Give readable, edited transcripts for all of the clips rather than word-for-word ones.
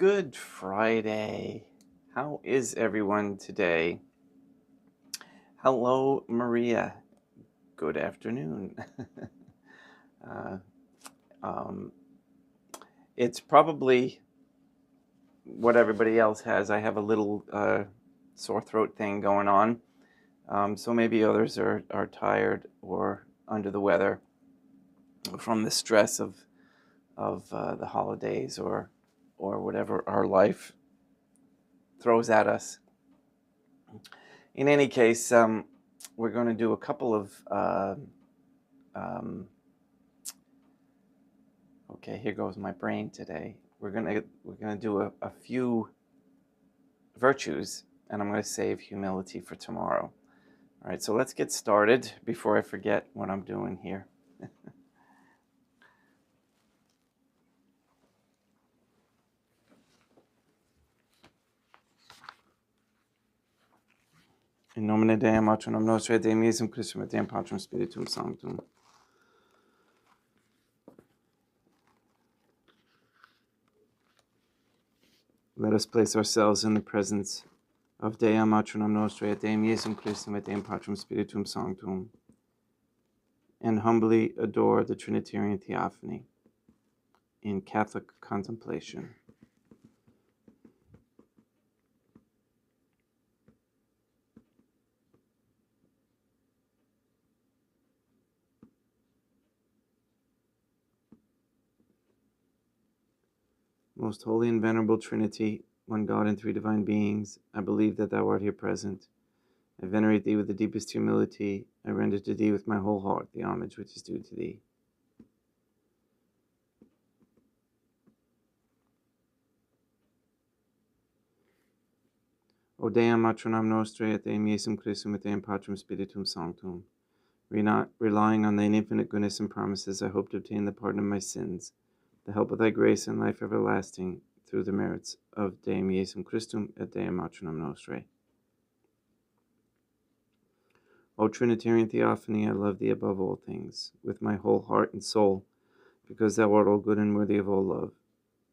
Good Friday. How is everyone today? Hello, Maria. Good afternoon. uh, um, it's probably what everybody else has. I have a little sore throat thing going on. So maybe others are tired or under the weather from the stress of the holidays or whatever our life throws at us. In any case, we're going to do a couple of okay, here goes my brain today. We're gonna do a few virtues, and I'm going to save humility for tomorrow. All right, so let's get started before I forget what I'm doing here. In nomine Dei, Patronum Nostri, et Dei Miesum Christum, et Deum Patrum Spiritum Sanctum. Let us place ourselves in the presence of Deum Patronum Nostri, et Deum Iesum Christum, et Deum Patrum Spiritum Sanctum, and humbly adore the Trinitarian Theophany in Catholic contemplation. Most holy and venerable Trinity, one God and three divine beings, I believe that thou art here present. I venerate thee with the deepest humility. I render to thee with my whole heart the homage which is due to thee. O Deum Patronum Nostri, et Deum Iesum Christum, et Deum Patrum Spiritum Sanctum. Relying on thine infinite goodness and promises, I hope to obtain the pardon of my sins, the help of thy grace and life everlasting, through the merits of Deum Iesum Christum et Deum Patronum Nostri. O Trinitarian Theophany, I love thee above all things, with my whole heart and soul, because thou art all good and worthy of all love.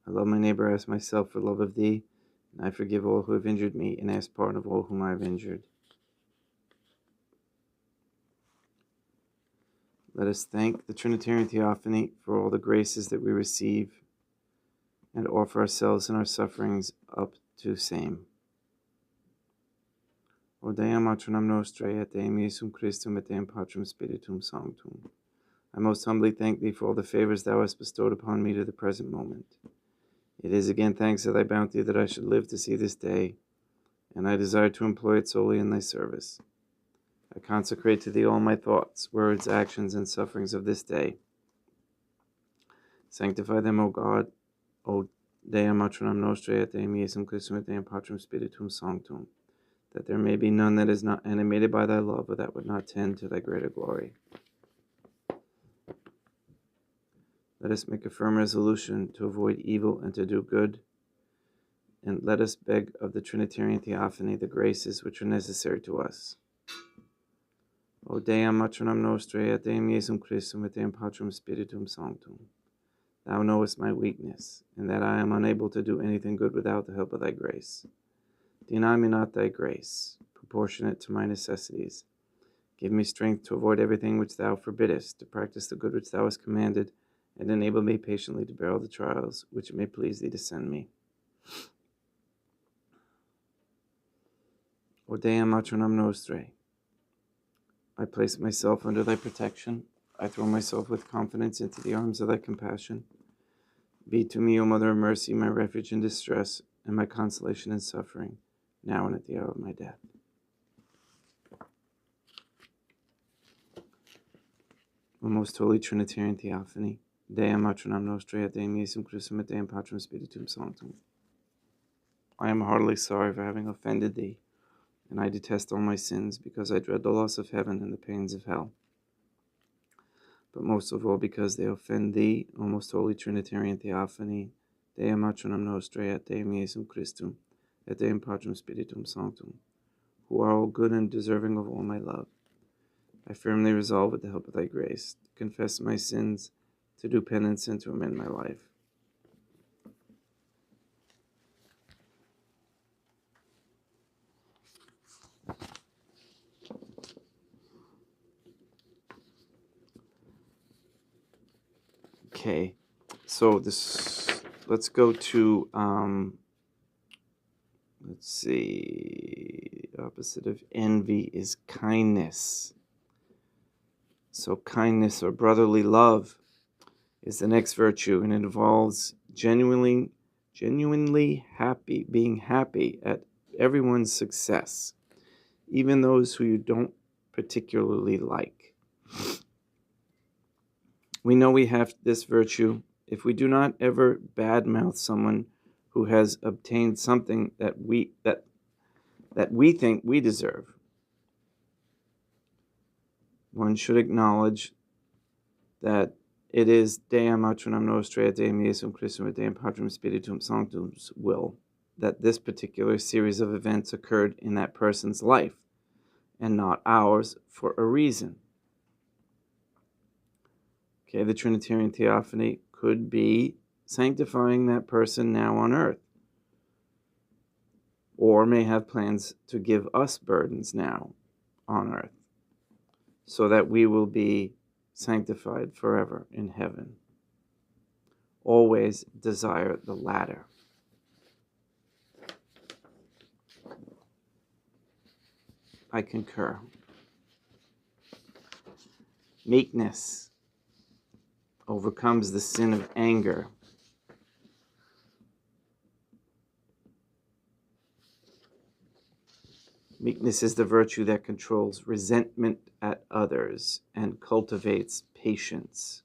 I love my neighbor as myself for love of thee, and I forgive all who have injured me, and ask pardon of all whom I have injured. Let us thank the Trinitarian Theophany for all the graces that we receive, and offer ourselves and our sufferings up to same. O Deum Patronum Nostri, et Deum Iesum Christum, et Deum Patrum Spiritum Sanctum. I most humbly thank thee for all the favors thou hast bestowed upon me to the present moment. It is again thanks to thy bounty that I should live to see this day, and I desire to employ it solely in thy service. I consecrate to thee all my thoughts, words, actions, and sufferings of this day. Sanctify them, O God, O Deum Patronum Nostri, et Deum Iesum Christum, et Deum Patrum Spiritum Sanctum, that there may be none that is not animated by thy love, or that would not tend to thy greater glory. Let us make a firm resolution to avoid evil and to do good, and let us beg of the Trinitarian Theophany the graces which are necessary to us. O Deum Patronum Nostri, et Deum Iesum Christum, et Deum Patrum Spiritum Sanctum. Thou knowest my weakness, and that I am unable to do anything good without the help of thy grace. Deny me not thy grace, proportionate to my necessities. Give me strength to avoid everything which thou forbiddest, to practice the good which thou hast commanded, and enable me patiently to bear all the trials which it may please thee to send me. O Deum Patronum Nostri, I place myself under thy protection. I throw myself with confidence into the arms of thy compassion. Be to me, O Mother of Mercy, my refuge in distress, and my consolation in suffering, now and at the hour of my death. O most holy Trinitarian Theophany, Deum Patronum Nostri, et Deum Iesum Christum, et Deum Patrum Spiritum Sanctum. I am heartily sorry for having offended thee, and I detest all my sins, because I dread the loss of heaven and the pains of hell. But most of all because they offend thee, O most holy Trinitarian Theophany, Deum Patronum Nostri, et Deum Iesum Christum, et Deum Patrum Spiritum Sanctum, who are all good and deserving of all my love. I firmly resolve, with the help of thy grace, to confess my sins, to do penance, and to amend my life. Okay, so let's go to, let's see, opposite of envy is kindness. So kindness or brotherly love is the next virtue, and it involves genuinely being happy at everyone's success, even those who you don't particularly like. We know we have this virtue if we do not ever badmouth someone who has obtained something that we think we deserve. One should acknowledge that it is Deum Atronam Nostre, Deum Iesum Christum, et Deum Patrum Spiritum Sanctum's will that this particular series of events occurred in that person's life, and not ours, for a reason. Okay, the Trinitarian Theophany could be sanctifying that person now on earth, or may have plans to give us burdens now on earth, so that we will be sanctified forever in heaven. Always desire the latter. I concur. Meekness overcomes the sin of anger. Meekness is the virtue that controls resentment at others and cultivates patience.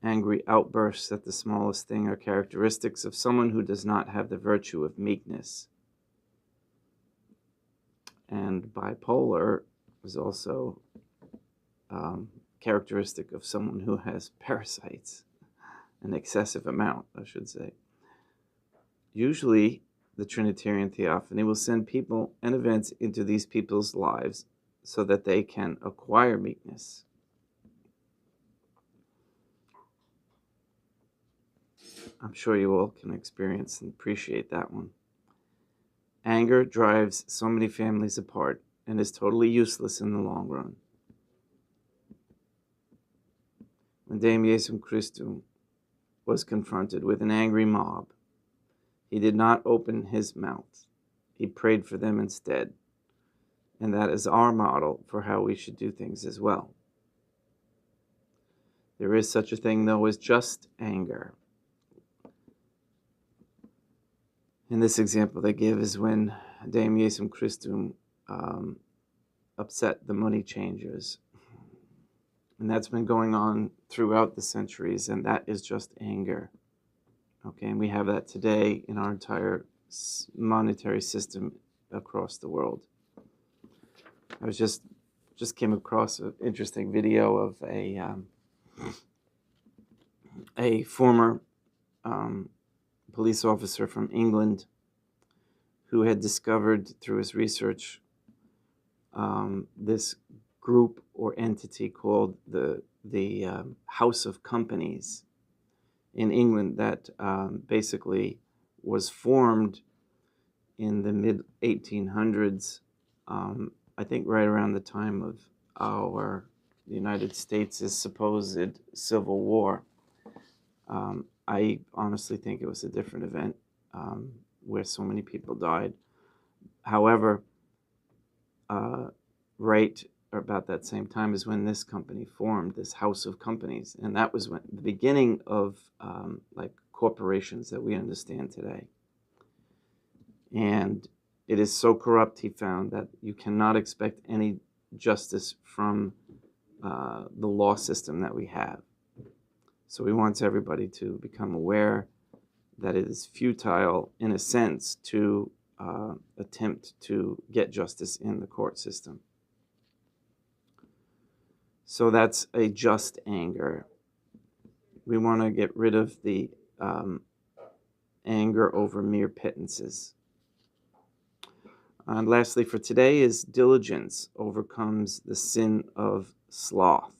Angry outbursts at the smallest thing are characteristics of someone who does not have the virtue of meekness. And bipolar is also characteristic of someone who has parasites, an excessive amount, I should say. Usually, the Trinitarian Theophany will send people and events into these people's lives so that they can acquire meekness. I'm sure you all can experience and appreciate that one. Anger drives so many families apart and is totally useless in the long run. When Deum Iesum Christum was confronted with an angry mob, he did not open his mouth. He prayed for them instead. And that is our model for how we should do things as well. There is such a thing, though, as just anger. In this example they give is when Deum Iesum Christum upset the money changers. And that's been going on throughout the centuries, and that is just anger. Okay, and we have that today in our entire monetary system across the world. I was just came across an interesting video of a former police officer from England who had discovered through his research this group or entity called the House of Companies in England that basically was formed in the mid-1800s, I think right around the time of the United States' supposed Civil War. I honestly think it was a different event where so many people died. However, right about that same time is when this company formed, this House of Companies, and that was when the beginning of like corporations that we understand today. And it is so corrupt, he found, that you cannot expect any justice from the law system that we have. So he wants everybody to become aware that it is futile, in a sense, to attempt to get justice in the court system. So that's a just anger. We want to get rid of the anger over mere pittances. And lastly, for today, is diligence overcomes the sin of sloth.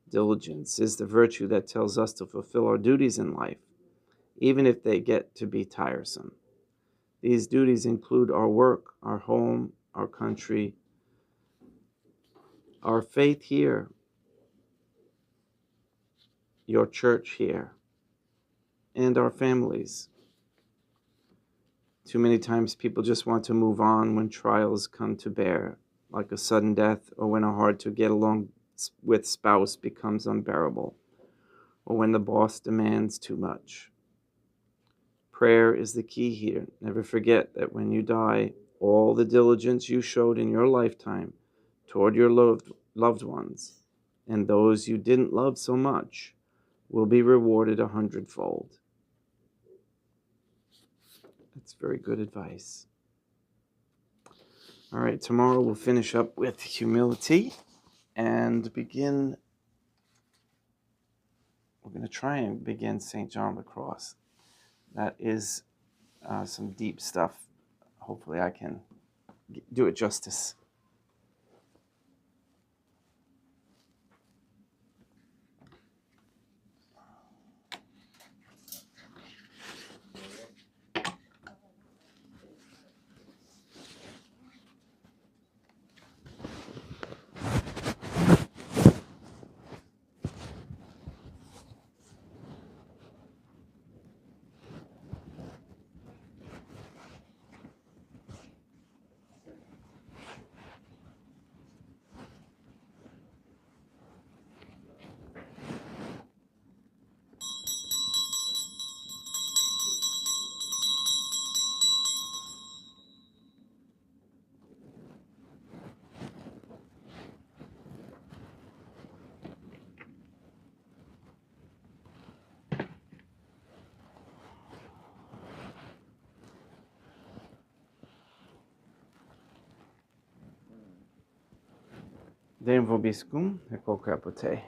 Diligence is the virtue that tells us to fulfill our duties in life, even if they get to be tiresome. These duties include our work, our home, our country, our faith here. your church here, and our families. Too many times people just want to move on when trials come to bear, like a sudden death, or when a hard to get along with spouse becomes unbearable, or when the boss demands too much. Prayer is the key here. Never forget that when you die, all the diligence you showed in your lifetime toward your loved ones and those you didn't love so much will be rewarded 100-fold. That's very good advice. All right, tomorrow we'll finish up with humility and begin. We're going to try and begin St. John the Cross. That is some deep stuff. Hopefully I can do it justice. Deum vobiscum, equo capute.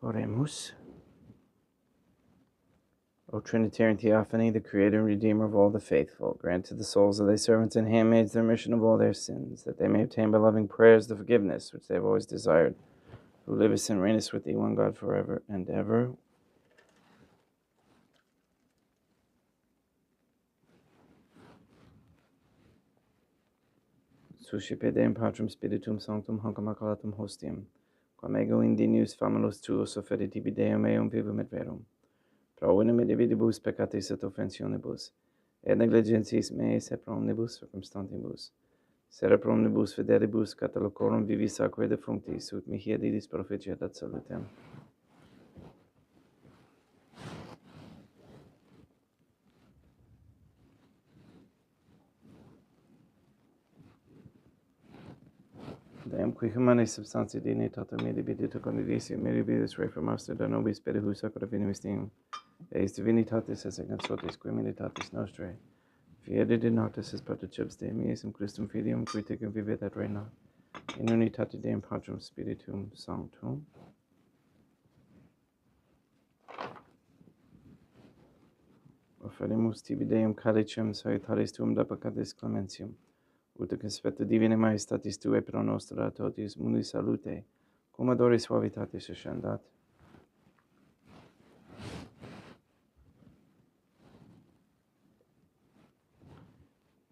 Oremus. O Trinitarian Theophany, the Creator and Redeemer of all the faithful, grant to the souls of thy servants and handmaids the remission of all their sins, that they may obtain by loving prayers the forgiveness which they have always desired, who livest and reignest with thee, one God, forever and ever. Suscipe Deum Patrum Spiritum Sanctum Hancam Maculatum Hostium, quam ego indinius famulus tuus offerit tibi Deum eum vivum et verum. Pro unim et dividibus peccatis et offensionibus, et negligentis meis et pro omnibus circumstantibus, sera pro omnibus fidelibus catalocorum vivis aquae defunctis, ut mihi didis proficiat ad salutem. Deum qui humanae substantia dignitatem mihi debitita condidissio, mihi debidis reformaster da nobis pedihus aqua divinum, eis divinitatis es exotis qui militatis nostrae, fiede de notis es particips Dei miesum Christum filium, qui tecum vivet et regnat, in unitate Deum Patrum Spiritum Sanctum. Offerimus tibi Deum calicem salutaris tuum da peccatis clementium, ut conspecta divine majestatis tuae pro nostra totis mundi salute, cum adoris suavitatis ascendat.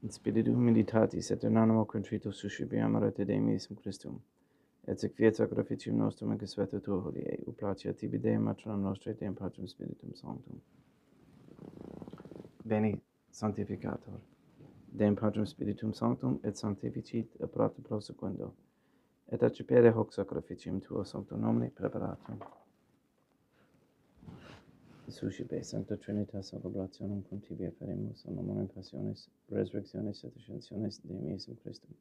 In spiritu humilitatis et in animo contrito suscipiam arete Dei miesum Christum, et sequiet sacrificium nostrum in conspectu tuo hodie, ut placia tibi Deum matronam nostrae Deum Patrum Spiritum Sanctum. Veni Sanctificator. Deum Patrum Spiritum Sanctum et sanctificit aperato prosequendo, et accepere hoc sacrificium tuo sancto nomine preparatum. Suscipe Sancta Trinitas ad oblationem cum tibi aferimus, amor passionis, resurrectionis et ascensionis Dei miesum Christum,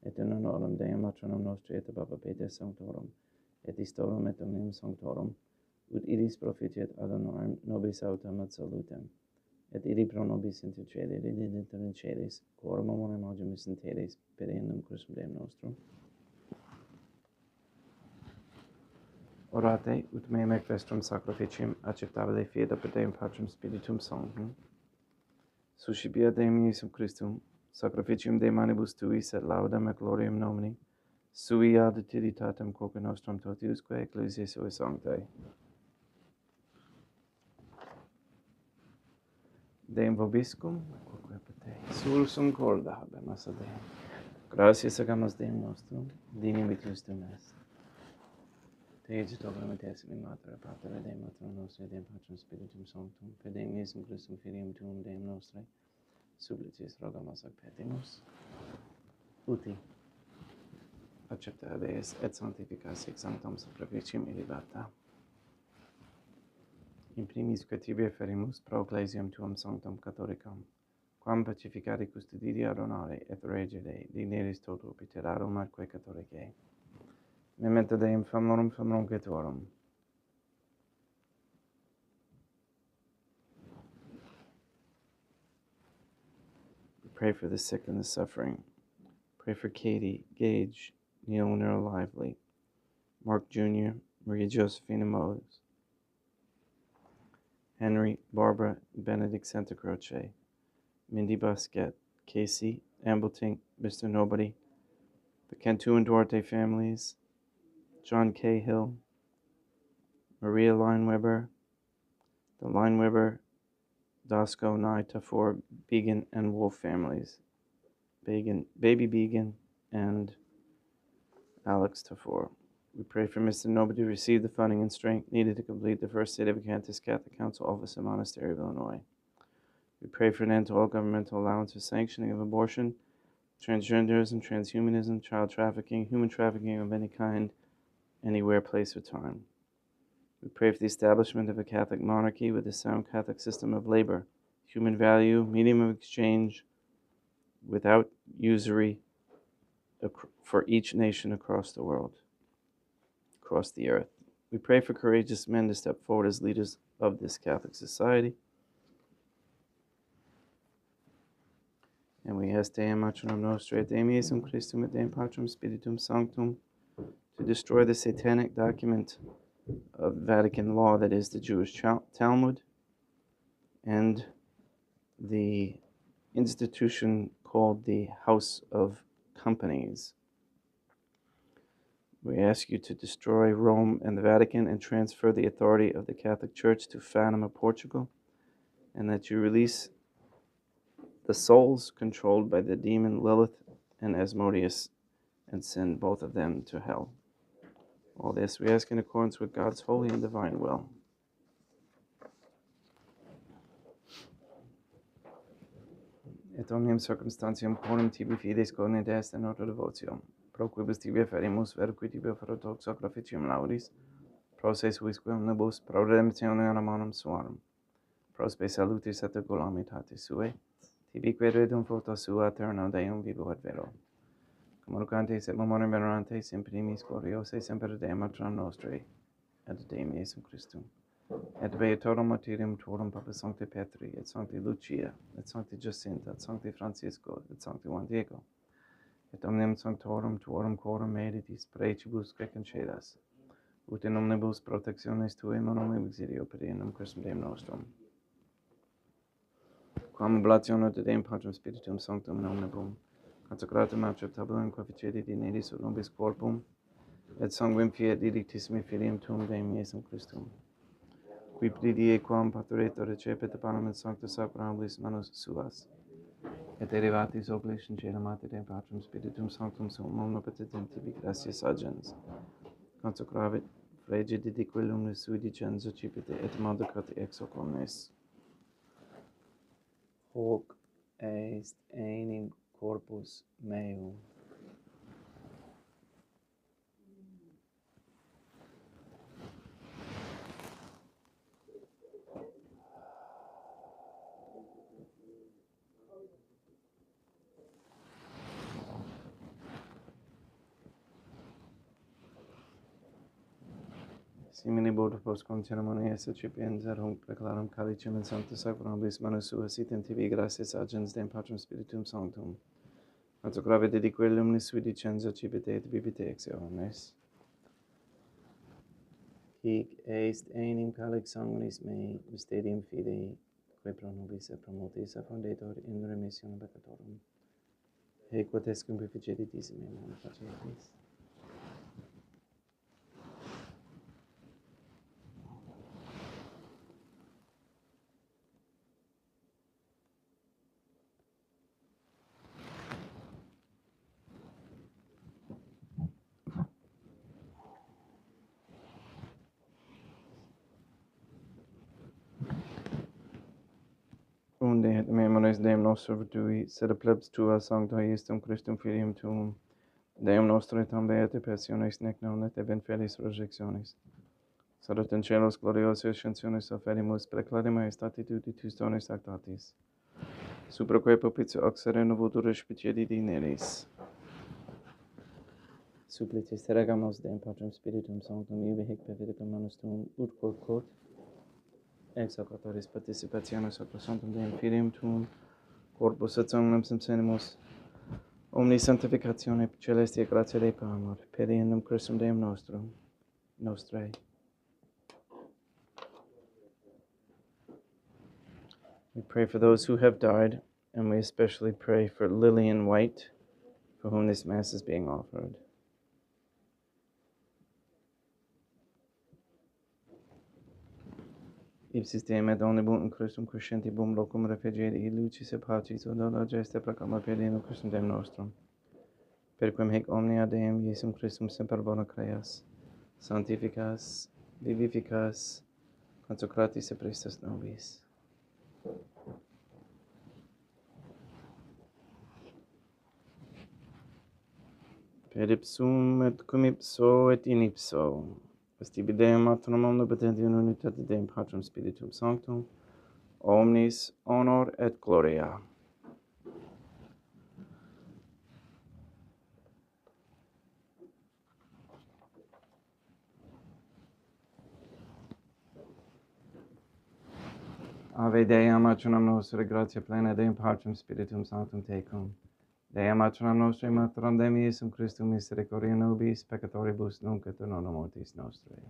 et in honorem Deum matronam nostri et Papa Peter Sanctorum, et istorum et omnium Sanctorum, ut idis proficiat ad honorem nobis autem ad salutem, et iri pro nobis intercede, redidit in celis, quorum amorem audimus in teres, per eundem Christum Deum nostrum. Orate, ut meum ec vestrum sacrificium acceptabile fiat per Deum Patrum Spiritum Sanctum, suscipia Deum miesum Christum, sacrificium de manibus tuis et laudam et gloriam nomini, sui ad utilitatem quoque nostrum totiusque ecclesiae sui sanctae. Deum vobiscum, quoque apete, sursum corda habemus ad Deum. Gratias agamus Deum nostrum, dignum Christum est. Deici toplamentes in mater, pater et mater nostre, Deum Patrum Spiritum Sanctum, pedem Iesum Christum Filium Tuum, Deum nostre, supplicis rogamus ac petimus, uti accepta habeas et sanctificas sic sanctum sacrificium illibata. In primis quaetibe ferimus pro ecclesiam tuam sanctum catholicam, quam pacificare custodire adonare et regere digneris toto piterarum atque catholicae. Memento Deum famorum getorum. Pray for the sick and the suffering. Pray for Katie, Gage, Neil Nero Lively, Mark Jr., Maria Josephina Mose, Henry, Barbara, Benedict Santa Croce, Mindy Busquet, Casey, Ambletink, Mr. Nobody, the Cantu and Duarte families, John Cahill, Maria Lineweber, the Lineweber, Dasco, Nye, Tafor, Began, and Wolf families, Baby Began, and Alex Tafor. We pray for Mr. Nobody to receive the funding and strength needed to complete the first State of Acanthus Catholic Council office in Monastery of Illinois. We pray for an end to all governmental allowance or sanctioning of abortion, transgenderism, transhumanism, child trafficking, human trafficking of any kind, anywhere, place, or time. We pray for the establishment of a Catholic monarchy with a sound Catholic system of labor, human value, medium of exchange, without usury, for each nation across the world, across the earth. We pray for courageous men to step forward as leaders of this Catholic society. And we ask Deum Matronum Nostrae, Deum Iesum Christum et Deum Patrum Spiritum Sanctum, to destroy the satanic document of Vatican law, that is the Jewish Talmud, and the institution called the House of Companies. We ask you to destroy Rome and the Vatican and transfer the authority of the Catholic Church to Fatima, Portugal, and that you release the souls controlled by the demon Lilith and Asmodeus and send both of them to hell. All this we ask in accordance with God's holy and divine will. Et omnium circumstantium quorum tibi fides cognit est in ordo devotium, pro quibus tibi ferimus, verqui tibi offerot hoc sacrificium laudis, pro se suisque omnibus, pro redemptione animanum suarum, pro spe salutis et oculamitatis suae, tibique redum fructo sua eterno Deum vivo et vero. Communicantes et memoriam venerantes in primis gloriose semper Deum Matronum Nostrae, et Deum Iesum Christum. Et beatorum martyrium tuorum Papa Sancti Petri, et Sancti Lucia, et Sancti Jacinta, et Sancti Francisco, et Sancti Juan Diego, et omnium sanctorum tuorum quorum meditis praecibus que concedas, ut in omnibus protectionis tuae monomum exilio pediendum Christum Deum nostrum. Quam oblationem de Deum Patrum Spiritum Sanctum in omnibus, consecratum acceptabulum quae dinedis ut nobis corpum, et sanguinem fiat didictissimi Filium Tuum Deum Iesum Christum, qui pridie quam paturetur recepit panem in sancta sacra hablis manus suas, et derivatis oblish in caelum ate Deum Patrum Spiritum Sanctum sum omnipotentem tibi gratias agens, consecravit frigidi di quillum sui dicenzo cipite et manducat ex hoc omnes. Hoc est enim corpus meum. Simini bodo post cum ceremonias recipiens ad hunc preclarum calicem in sancta sacra hablis manus suas item tibi gratias agens Deum Patrum Spiritum Sanctum, consecravit dedique lumnis sui dicenzo cipite et bibite ex omnes. Hic est enim calix sanguinis mei, mysterium fidei, quae pro nobis et pro multis affondetur in remissionem peccatorum. Haec quotescum perficeditis in me facetis. tunde et memoris Deum nostrum virtui, sed plebs tua sancta Iestum Christum filium tuum, Deum nostro et ambete passiones nec non et event felis resurrectionis. Salut in celos gloriosis ascensionis offerimus preclare maestati tutti tus dones actatis. Supraque propitio oxere novutur spiciedi dineris. Supplicis regamus Deum Patrem Spiritum Sanctum ibi hic per vidicum manus tuum ut quod ex hoc autoris participationis sacrosanctum Deum filium tuum corpus et sanguinem sempsenimus omni sanctificatione celestia gratia Dei per amor per innum Christum Deum nostrum nostrae. We pray for those who have died, and we especially pray for Lillian White, for whom this Mass is being offered. Ipsis Deum et omnibus in Christum crescentibum locum refugere lucis et pacis od oda geste proclama per innum Christum Deum nostrum. Per quem hic omnia Deum Iesum Christum semper bona creas, sanctificas, vivificas, consecratis et prestas nobis. Per ipsum et cum ipso et in ipso, est tibi Deum Patrum omnipotenti in unitate Deum Patrum Spiritum Sanctum, omnis honor et gloria. Ave Deum matronam nostre, gratia plena Deum Patrum Spiritum Sanctum tecum. Deum matronam nostre, matronam Deum Iesum Christum misericordia nobis, peccatoribus nunc et in hora mortis nostrae.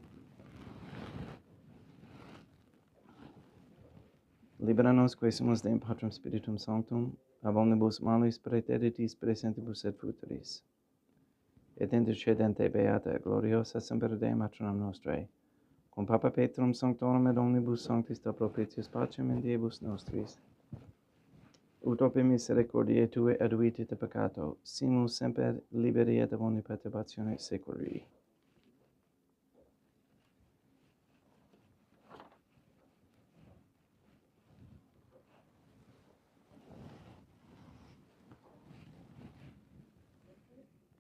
Libera nos quae sumus Deum Patrum Spiritum Sanctum, ab omnibus malis praeteritis presentibus et futuris. Et intercedente beata et gloriosa semper Deum matronam nostrae, cum Papa Petrum Sanctorum et omnibus sanctis da propitius pacem in diebus nostris. Ut ope misericordiae Tue aduiti te peccato, simus semper liberi et ab omni perturbatione securi.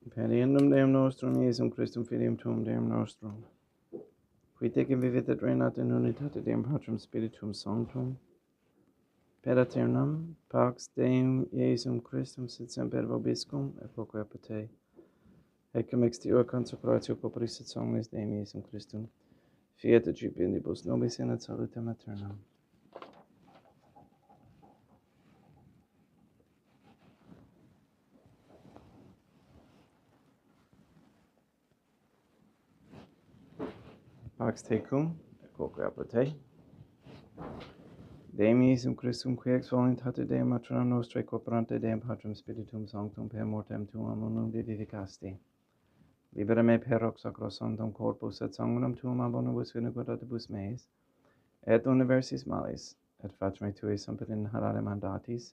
Per innum Deum nostrum Iesum Christum filium Tuum Deum nostrum, qui tecum vivit et regnat in unitate Deum Patrum Spiritum Sanctum, per aeternam pax Deum Iesum Christum sit semper vobiscum et quoque apud te. Ecum extior consecratio corporis et sanguinis Deum Iesum Christum, fiat et jubendibus nobis in et salutem aeternam. Pax tecum et quoque apud te. Deum Iesum Christum, qui ex voluntate Deum matronam nostrae corporante Deum Patrum Spiritum Sanctum per mortem tuam unum vivificasti. Libera me per hoc sacrosanctum corpus et sanguinem tuum ab omnibus iniquitatibus meis, et universis malis, et fac me Tui semper inhalare mandatis,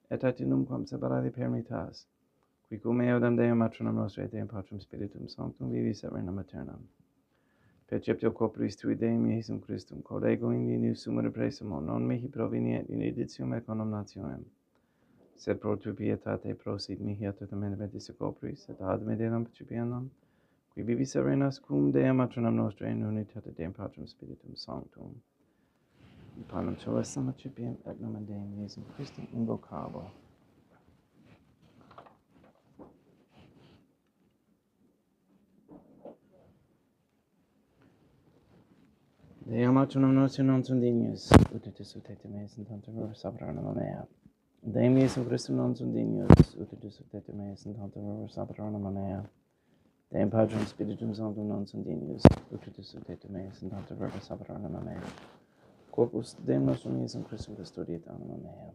et ad innumquam separare permittas, qui cum eodem Deum matronam nostrae Deum Patrum Spiritum Sanctum vivis et regnum aeternam. Perceptio corporis Tui Deum Iesum Christum, quod ego in veniu sumere presumo, non mihi proveniet in editium et condemnationem, sed pro Tui pietate prosit mihi ad totum benedictis corporis, et ad medelam percipiendam, qui vivis et regnas cum Deum matronam nostrae in unitate Deum Patrum Spiritum Sanctum. Panem celestem accipiem et nomen Deum Iesum Christum invocabo. Deum matronam nostrum non sunt dignius, ut itus ut et meis in tantum verbis apernum mea. Deum Iesum Christum non sunt dignius, ut itus ut et meis in tantum verbis apernum mea. Deum Patrum Spiritum Sanctum non sunt dignius, ut itus ut et meis in tantum verbis apernum mea. Corpus Deum nostrum Iesum Christum custodiet anima mea.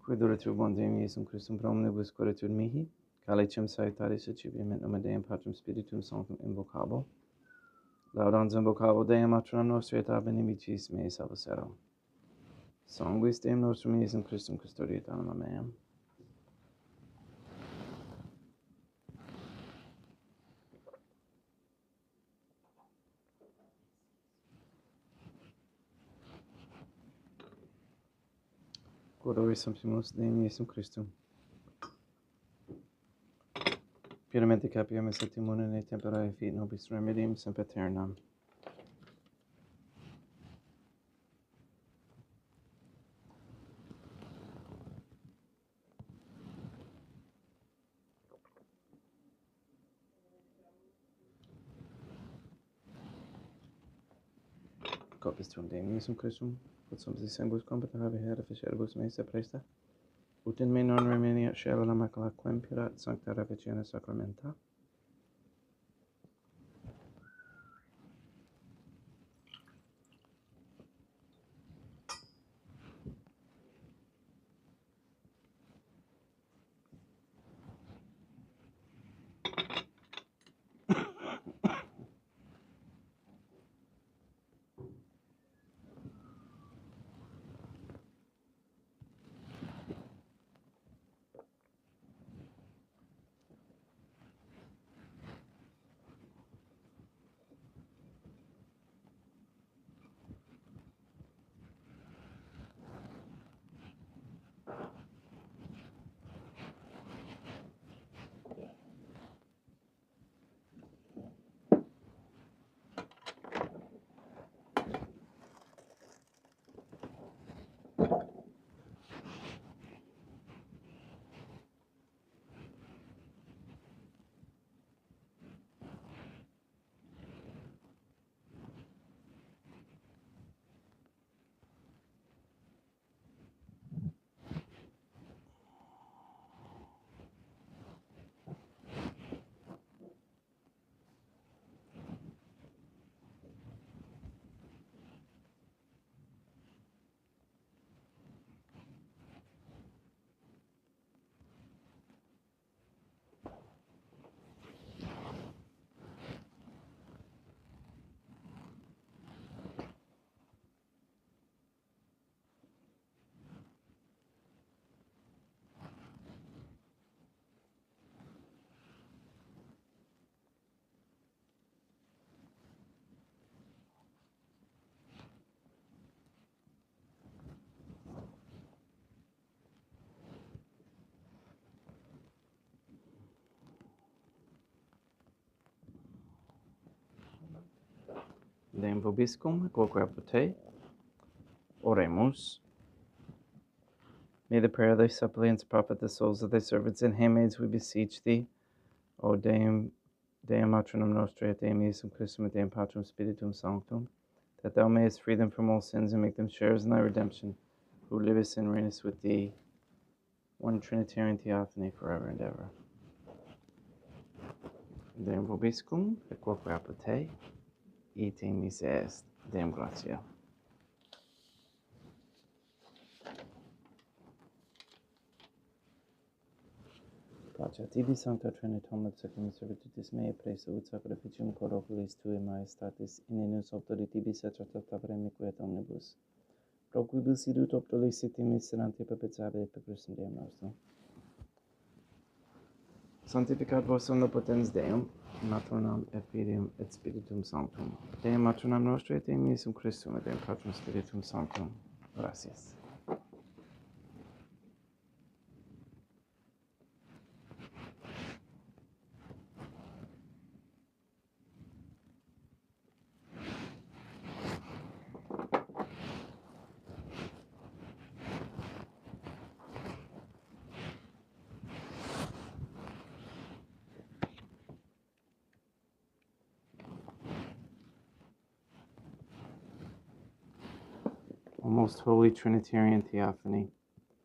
Quiduratur bondem Iesum Christum promnibus corretur mihi, calicem saitaris acipiament nomen Deum Patrum Spiritum Sanctum invocabo, laudans invocabo Deum matronam nostri et ab inimicis mei salvacero. Sanguis Deum nostrum Iesum Christum custodiet anima meam. Gloria Sanctimus Deum Iesum Christum. Puramente capiam et septimone et temperae fit nobis remedium sempiternam. Corpus tuum Deum Iesum Christum, quod sumpsis sembus compata habe hera ficeribus meis presta, ut in me non remediat scelera macula quem purat sancta reficione sacramenta. Deum vobiscum, quoque apud te. Oremus. May the prayer of thy suppliants profit the souls of thy servants and handmaids, we beseech thee. O Deum matronum nostri et Deum Iesum Christum et Deum Patrum Spiritum Sanctum, that thou mayest free them from all sins and make them sharers in thy redemption, who livest and reignest with thee, one Trinitarian Theophany, forever and ever. Deum vobiscum, et quoque apud te, ite mise est. Deum gratia. Pace tibi sancta Trinitum et secum servitutis mei preso ut sacrificium corporis tui maestatis in enus auctoritibis et tractabrem quiet omnibus. Pro quibus idut optoliciti miserante perpetuabe per Christum Deum nostrum. Sanctificat vos omnipotens Deum, matronam et filium et spiritum sanctum. Deum matronam nostri et Deum Iesum Christum et Deum Patrum Spiritum Sanctum. Gracias. O most holy Trinitarian Theophany,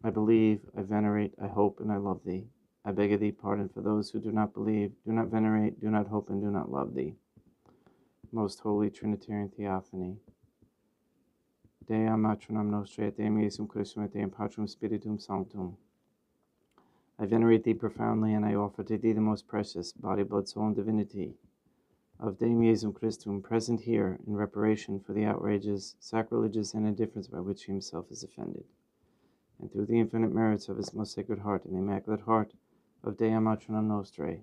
I believe, I venerate, I hope, and I love thee. I beg of thee pardon for those who do not believe, do not venerate, do not hope, and do not love thee. Most holy Trinitarian Theophany, Dea matronam nostre et Deum Iesum Christum et Deum Patrum Spiritum Sanctum. I venerate thee profoundly, and I offer to thee the most precious body, blood, soul, and divinity of Deum Iesum Christum, present here in reparation for the outrages, sacrileges, and indifference by which he himself is offended. And through the infinite merits of his most sacred heart and the immaculate heart of Dea matronam nostre, I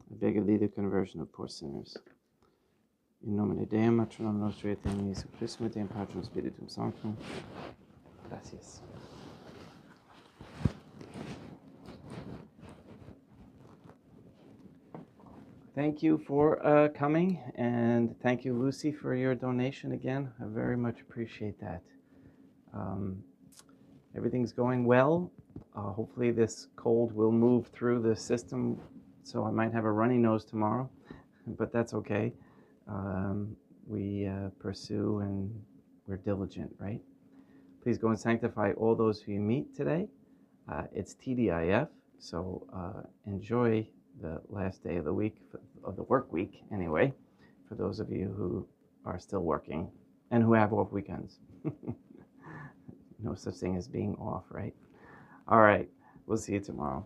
beg of thee the conversion of poor sinners. In nomine Deum matronam nostre et Deum Iesum Christum et Deum Patrum Spiritum Sanctum. Gracias. Thank you for coming, and thank you, Lucy, for your donation again. I very much appreciate that. Everything's going well. Hopefully this cold will move through the system, so I might have a runny nose tomorrow, but that's okay. We pursue and we're diligent, right? Please go and sanctify all those who you meet today. It's TDIF, so enjoy the last day of the week, of the work week anyway, for those of you who are still working and who have off weekends. No such thing as being off, right? All right, we'll see you tomorrow.